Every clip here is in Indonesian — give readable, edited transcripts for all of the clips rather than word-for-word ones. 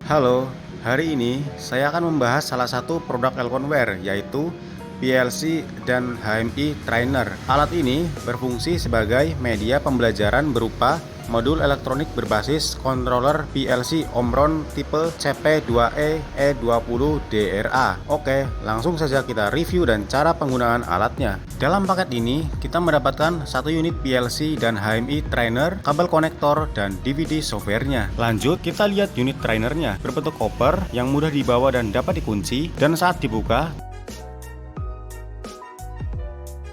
Halo, hari ini saya akan membahas salah satu produk Elconware yaitu PLC dan HMI Trainer. Alat ini berfungsi sebagai media pembelajaran berupa modul elektronik berbasis controller PLC Omron tipe CP2E E20DRA. Oke, langsung saja kita review dan cara penggunaan alatnya. Dalam paket ini, kita mendapatkan satu unit PLC dan HMI Trainer, kabel konektor, dan DVD softwarenya. Lanjut, kita lihat unit trainernya. Berbentuk koper yang mudah dibawa dan dapat dikunci, dan saat dibuka,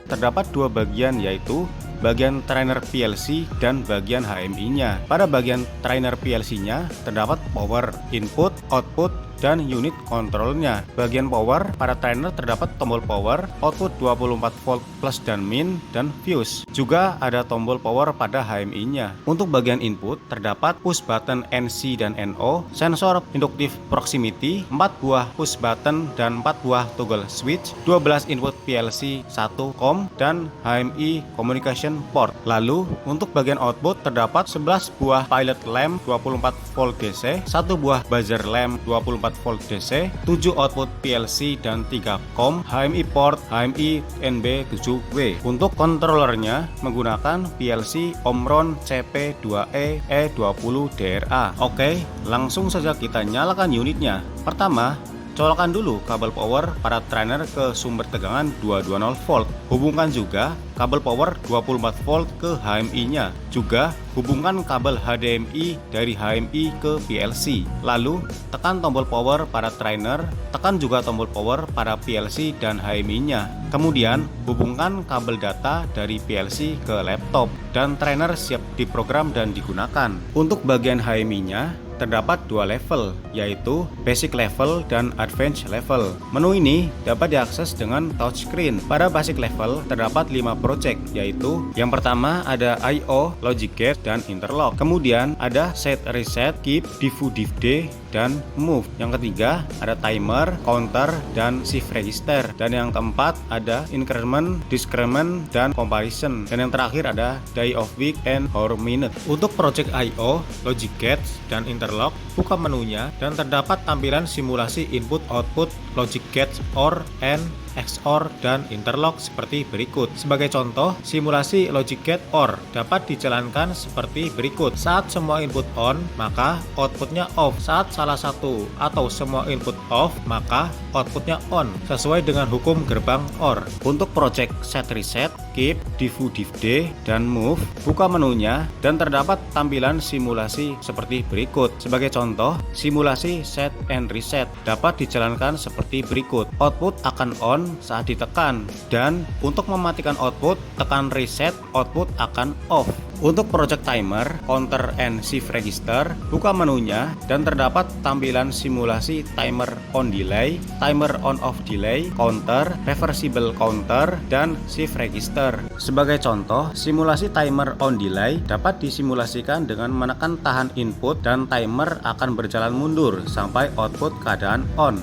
terdapat dua bagian, yaitu bagian trainer PLC dan bagian HMI-nya. Pada bagian trainer PLC-nya terdapat power, input, output, dan unit kontrolnya. Bagian power, pada trainer terdapat tombol power, output 24 volt plus dan min, dan fuse. Juga ada tombol power pada HMI-nya. Untuk bagian input terdapat push button NC dan NO, sensor induktif proximity, 4 buah push button dan 4 buah toggle switch, 12 input PLC 1 COM, dan HMI communication port. Lalu untuk bagian output terdapat 11 buah pilot lamp 24 volt DC, 1 buah buzzer lamp 24 volt DC, 7 output PLC dan 3 COM, HMI port, HMI NB7W. Untuk controllernya menggunakan PLC Omron CP2E E20DRA. Oke, langsung saja kita nyalakan unitnya. Pertama, colokan dulu kabel power pada trainer ke sumber tegangan 220 volt. Hubungkan juga kabel power 24 volt ke HMI-nya. Juga hubungkan kabel HDMI dari HMI ke PLC. Lalu tekan tombol power pada trainer, tekan juga tombol power pada PLC dan HMI-nya. Kemudian hubungkan kabel data dari PLC ke laptop dan trainer siap diprogram dan digunakan. Untuk bagian HMI-nya terdapat dua level, yaitu basic level dan advanced level. Menu ini dapat diakses dengan touchscreen. Pada basic level terdapat 5 project, yaitu yang pertama ada I/O, logic gate, dan interlock. Kemudian ada set, reset, keep, diffu, diff-d, dan move. Yang ketiga ada timer, counter, dan shift register. Dan yang keempat ada increment, discrement, dan comparison. Dan yang terakhir ada day of week and hour minute. Untuk project I/O, logic gate, dan interlock, buka menunya dan terdapat tampilan simulasi input output logic gates OR, AND, XOR, dan interlock seperti berikut. Sebagai contoh, simulasi logic gate OR dapat dijalankan seperti berikut. Saat semua input on, maka outputnya off. Saat salah satu atau semua input off, maka outputnya on, sesuai dengan hukum gerbang OR. Untuk project set, reset, keep, diffu, diff-d, dan move, buka menunya dan terdapat tampilan simulasi seperti berikut. Sebagai contoh, simulasi set and reset dapat dijalankan seperti berikut. Output akan on saat ditekan, dan untuk mematikan output, tekan reset, output akan off. Untuk project timer, counter, and shift register, buka menunya dan terdapat tampilan simulasi timer on delay, timer on off delay, counter, reversible counter, dan shift register. Sebagai contoh, simulasi timer on delay dapat disimulasikan dengan menekan tahan input dan timer akan berjalan mundur sampai output keadaan on.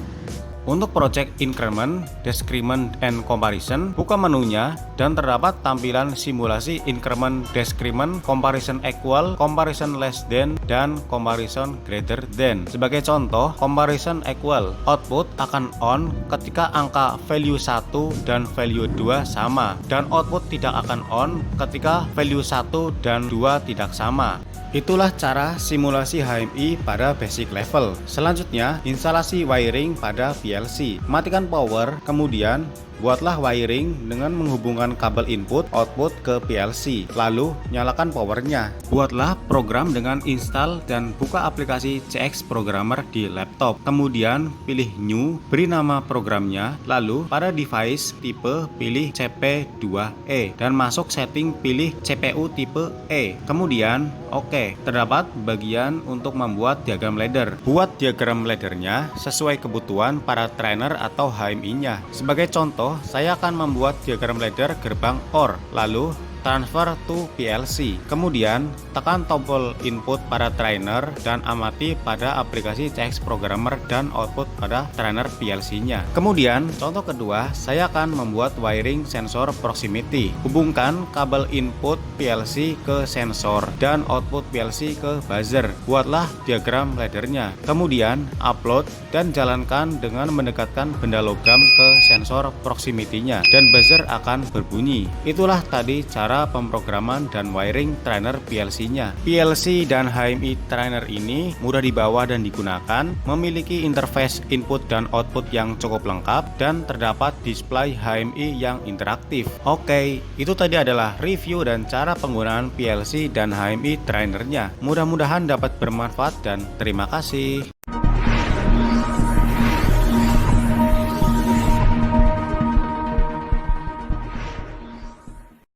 Untuk project increment, discrement, and comparison, buka menunya dan terdapat tampilan simulasi increment, discrement, comparison equal, comparison less than, dan comparison greater than. Sebagai contoh, comparison equal, output akan on ketika angka value 1 dan value 2 sama, dan output tidak akan on ketika value 1 dan 2 tidak sama. Itulah cara simulasi HMI pada basic level. Selanjutnya, instalasi wiring pada PLC. Matikan power, kemudian buatlah wiring dengan menghubungkan kabel input output ke PLC. Lalu nyalakan powernya. Buatlah program dengan install dan buka aplikasi CX Programmer di laptop. Kemudian pilih New, beri nama programnya. Lalu pada device tipe pilih CP2E dan masuk setting pilih CPU tipe E. Kemudian oke, terdapat bagian untuk membuat diagram ladder. Buat diagram laddernya sesuai kebutuhan para trainer atau HMI-nya. Sebagai contoh, saya akan membuat diagram ladder gerbang OR. Lalu transfer to PLC. Kemudian tekan tombol input pada trainer dan amati pada aplikasi CX Programmer dan output pada trainer PLC-nya. Kemudian contoh kedua, saya akan membuat wiring sensor proximity. Hubungkan kabel input PLC ke sensor dan output PLC ke buzzer. Buatlah diagram laddernya. Kemudian upload dan jalankan dengan mendekatkan benda logam ke sensor proximity-nya dan buzzer akan berbunyi. Itulah tadi cara pemrograman dan wiring trainer PLC-nya. PLC dan HMI trainer ini mudah dibawa dan digunakan, memiliki interface input dan output yang cukup lengkap, dan terdapat display HMI yang interaktif. Oke, itu tadi adalah review dan cara penggunaan PLC dan HMI trainernya. Mudah-mudahan dapat bermanfaat dan terima kasih.